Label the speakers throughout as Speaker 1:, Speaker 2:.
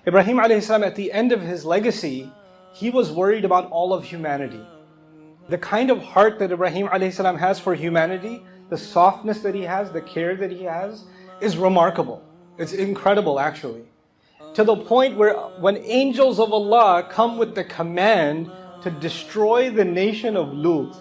Speaker 1: Ibrahim alayhi salam, at the end of his legacy, he was worried about all of humanity. The kind of heart that Ibrahim alayhi salam has for humanity, the softness that he has, the care that he has, is remarkable. It's incredible actually. To the point where when angels of Allah come with the command to destroy the nation of Lut,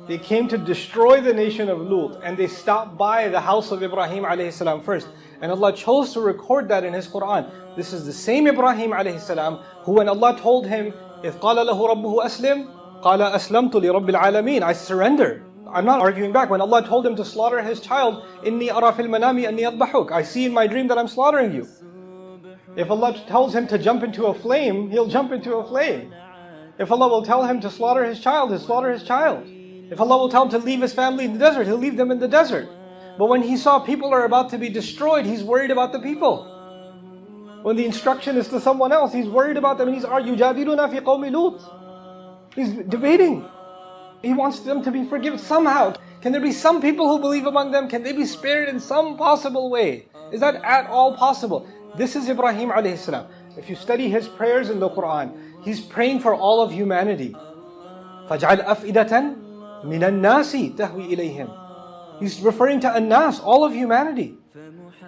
Speaker 1: they came to destroy the nation of Lut, and they stopped by the house of Ibrahim alayhi salam first. And Allah chose to record that in His Quran. This is the same Ibrahim alayhi salam who, when Allah told him, إِذْ قَالَ لَهُ رَبُّهُ أَسْلِمْ قَالَ أَسْلَمْتُ لِرَبِّ الْعَالَمِينَ, I surrender. I'm not arguing back. When Allah told him to slaughter his child, إِنِّي أَرَى فِي الْمَنَامِ أَنِّي أَذْبَحُكَ, I see in my dream that I'm slaughtering you. If Allah tells him to jump into a flame, he'll jump into a flame. If Allah will tell him to slaughter his child, he'll slaughter his child. If Allah will tell him to leave his family in the desert, he'll leave them in the desert. But when he saw people are about to be destroyed, he's worried about the people. When the instruction is to someone else, he's worried about them, and he's يُجَادِلُونَ فِي قَوْمِ لُوطٍ. He's debating. He wants them to be forgiven somehow. Can there be some people who believe among them? Can they be spared in some possible way? Is that at all possible? This is Ibrahim alayhi salam. If you study his prayers in the Quran, he's praying for all of humanity. فَجْعَلْ أَفْئِدَةً مِنَ النَّاسِ تَهْوِي إِلَيْهِمْ. He's referring to an-nas, all of humanity.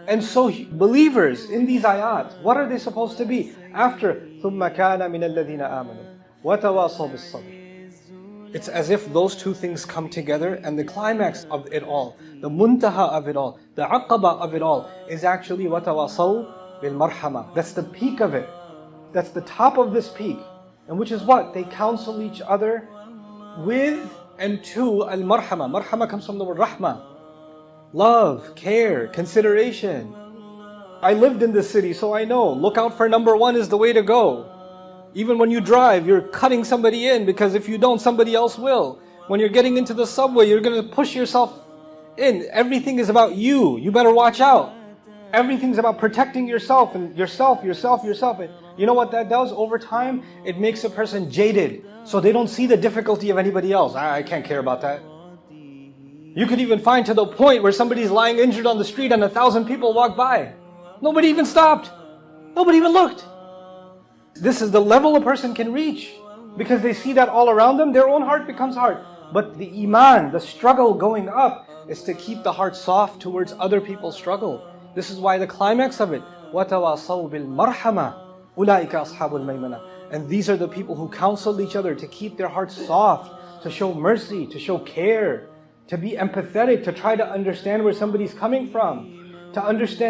Speaker 1: And so believers in these ayat, what are they supposed to be? After ثُمَّ كَانَ مِنَ الَّذِينَ آمَنُوا وَتَوَاصَوْا بِالصَّبْرِ. It's as if those two things come together, and the climax of it all, the muntaha of it all, the aqaba of it all is actually وَتَوَاصَوْا بِالْمَرْحَمَةِ. That's the peak of it. That's the top of this peak. And which is what? They counsel each other with and to al-marhama. Marhama comes from the word rahma. Love, care, consideration. I lived in this city, so I know. Look out for number one is the way to go. Even when you drive, you're cutting somebody in, because if you don't, somebody else will. When you're getting into the subway, you're going to push yourself in. Everything is about you. You better watch out. Everything's about protecting yourself and yourself. And you know what that does? Over time, it makes a person jaded. So they don't see the difficulty of anybody else. I can't care about that. You could even find to the point where somebody's lying injured on the street and 1,000 people walk by. Nobody even stopped. Nobody even looked. This is the level a person can reach. Because they see that all around them, their own heart becomes hard. But the iman, the struggle going up, is to keep the heart soft towards other people's struggle. This is why the climax of it, وَتَوَاصَوْا بِالْمَرْحَمَةِ أُولَٰئِكَ أَصْحَابُ الْمَيْمَنَةِ. And these are the people who counsel each other to keep their hearts soft, to show mercy, to show care, to be empathetic, to try to understand where somebody's coming from, to understand